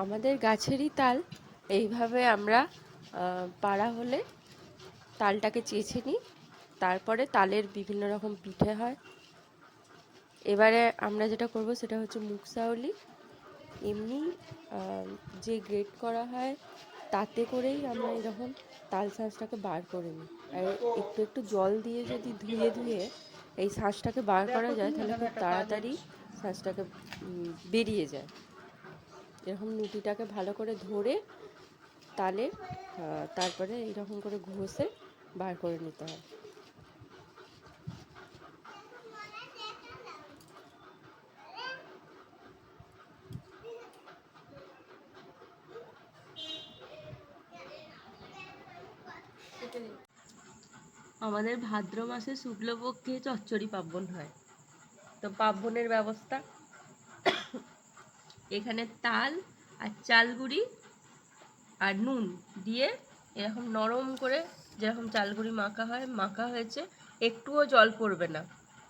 আমাদের গাছেরই তাল। এইভাবে আমরা পাড়া হলে তালটাকে চেঁচে নিই, তারপরে তালের বিভিন্ন রকম পিঠে হয়। এবারে আমরা যেটা করব সেটা হচ্ছে মুকসাউলি। এমনি যে গ্রেট করা হয় তাতে করেই আমরা এরকম তাল শাঁসটাকে বার করে নিই। আর একটু একটু জল দিয়ে যদি ধুয়ে ধুয়ে এই শাঁসটাকে বার করা যায় তাহলে খুব তাড়াতাড়ি শাঁসটাকে বেরিয়ে যায়। এরকম নুটিটাকে ভালো করে ধরে তালের তারপরে এইরকম করে ঘষে বার করে নিতে হয়। আমাদের ভাদ্র মাসে শুক্লপক্ষে চচ্চড়ি পার্বণ হয়। তো পার্বণের ব্যবস্থা, এখানে তাল আর চালগুড়ি আর নুন দিয়ে এরকম নরম করে যেরকম চালগুড়ি মাখা হয় মাখা হয়েছে, একটুও জল পড়বে না।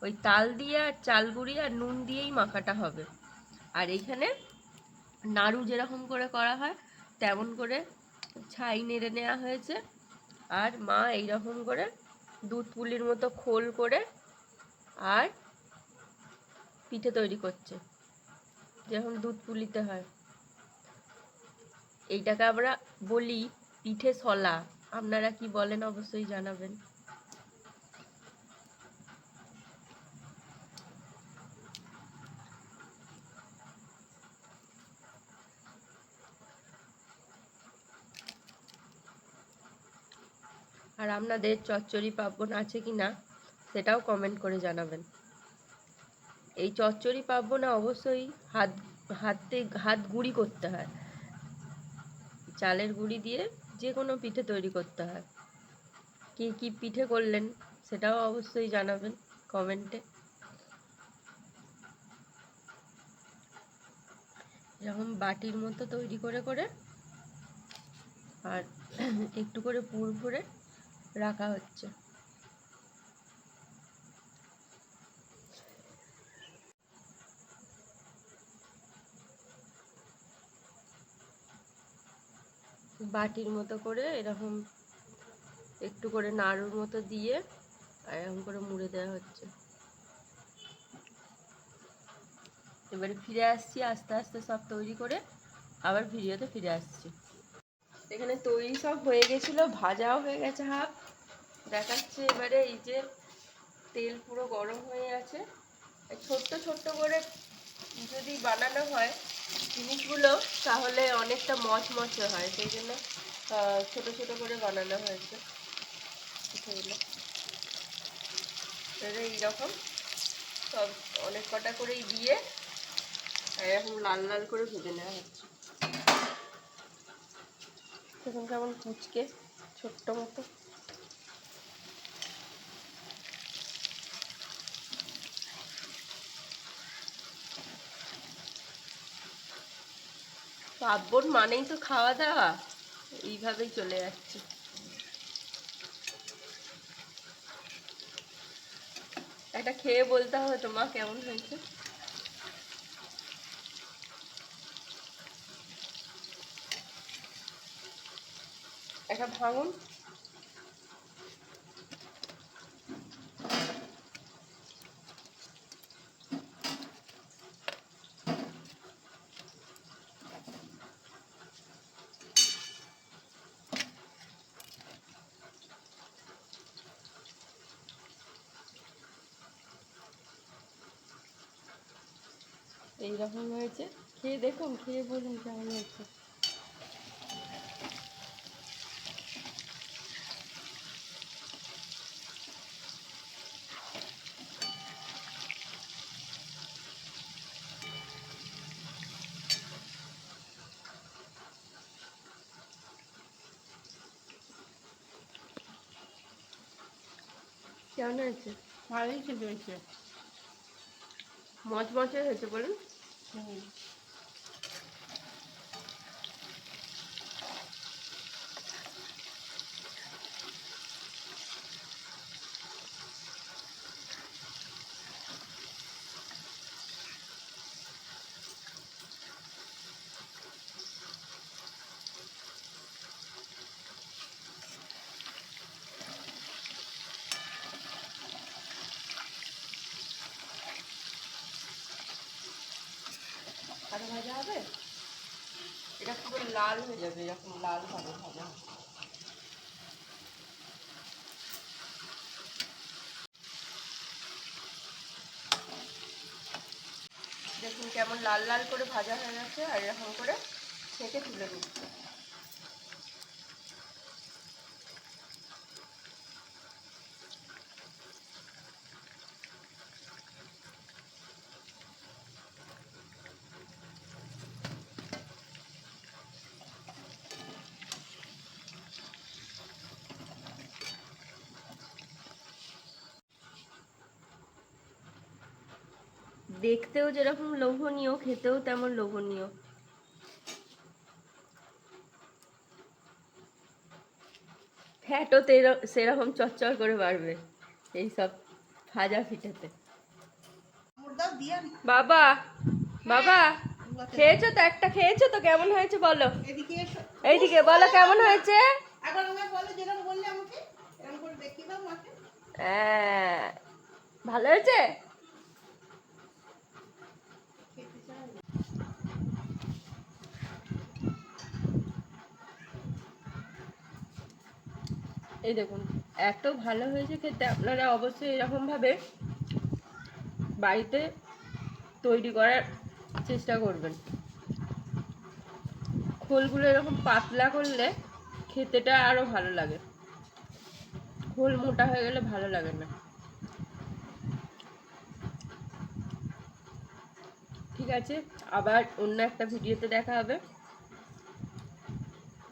ওই তাল দিয়ে আর চালগুড়ি আর নুন দিয়েই মাখাটা হবে। আর এইখানে নাড়ু যেরকম করে করা হয় তেমন করে ছাই নেড়ে নেওয়া হয়েছে। আর মা এইরকম করে দুধ পুলির মতো খোল করে আর পিঠে তৈরি করছে, যেরকম দুধ পুলিতে হয়। এইটাকে আমরা বলি পিঠে সলা। আপনারা কি বলেন অবশ্যই জানাবেন। আর আপনাদের চচ্চড়ি পার্বণ আছে কি না সেটাও কমেন্ট করে জানাবেন। এই চচ্চড়ি পার্বণে অবশ্যই হাত গুঁড়ি করতে হয়। চালের গুঁড়ি দিয়ে যে কোনো পিঠে তৈরি করতে হয়। কি কি পিঠে করলেন সেটাও অবশ্যই জানাবেন কমেন্টে। এরকম বাটির মতো তৈরি করে করে আর একটু করে পুর ভরে রাখা হচ্ছে। বাটির মতো করে এরকম একটু করে নাড়ুর মতো দিয়ে আর এরকম করে মুড়ে দেওয়া হচ্ছে। এবারে ফিরে আসছি আস্তে আস্তে সব তৈরি করে, আবার ভিডিওতে ফিরে আসছি। এখানে তৈরি সব হয়ে গেছিল, ভাজাও হয়ে গেছে হাফ, দেখাচ্ছে। এবারে এই যে তেল পুরো গরম হয়ে আছে। ছোট্ট ছোট্ট করে যদি বানানো হয় জিনিসগুলো তাহলে অনেকটা মচমচে হয়, সেই জন্য ছোট ছোট করে বানানো হয়েছে পিঠেগুলো। এইরকম সব অনেক কটা করেই দিয়ে এরকম লাল লাল করে ভেজে নেওয়া হচ্ছে। এখন কেমন কুচকে ছোট্ট মতো। পার্বণ মানেই তো খাওয়া দাওয়া, এইভাবেই চলে যাচ্ছে। একটা খেয়ে বলতে হবে তো মা কেমন হয়েছে। একটা ভাঙুন। এইরকম হয়েছে, খেয়ে দেখুন, খেয়ে বলুন কেমন হয়েছে। কেমন হয়েছে? ভালোই খেতে হয়েছে। মচমচে হয়েছে বলুন। ভাজা হবে, এটা পুরো লাল হয়ে যাবে, এরকম লাল ভাবে ভাজা হবে। দেখুন কেমন লাল লাল করে ভাজা হয়ে গেছে, আর এরকম করে ছেঁকে তুলে নিচ্ছে। দেখতেও যেরকম লোভনীয়, খেতেও তেমন লোভনীয়। ফ্যাটও সেরকম চচ্চর করে বাড়বে এইসব ভাজা পিঠাতে। বাবা বাবা, খেয়েছো তো? একটা খেয়েছো তো, কেমন হয়েছে বলো? এইদিকে বলো কেমন হয়েছে। হ্যাঁ, ভালো হয়েছে। এই দেখুন এত ভালো হয়েছে খেতে, আপনারা অবশ্যই এরকম ভাবে বাড়িতে তৈরি করার চেষ্টা করবেন। খোলগুলো এরকম পাতলা করলে খেতেটা আরো ভালো লাগে, খোল মোটা হয়ে গেলে ভালো লাগে না। ঠিক আছে, আবার অন্য একটা ভিডিওতে দেখা হবে।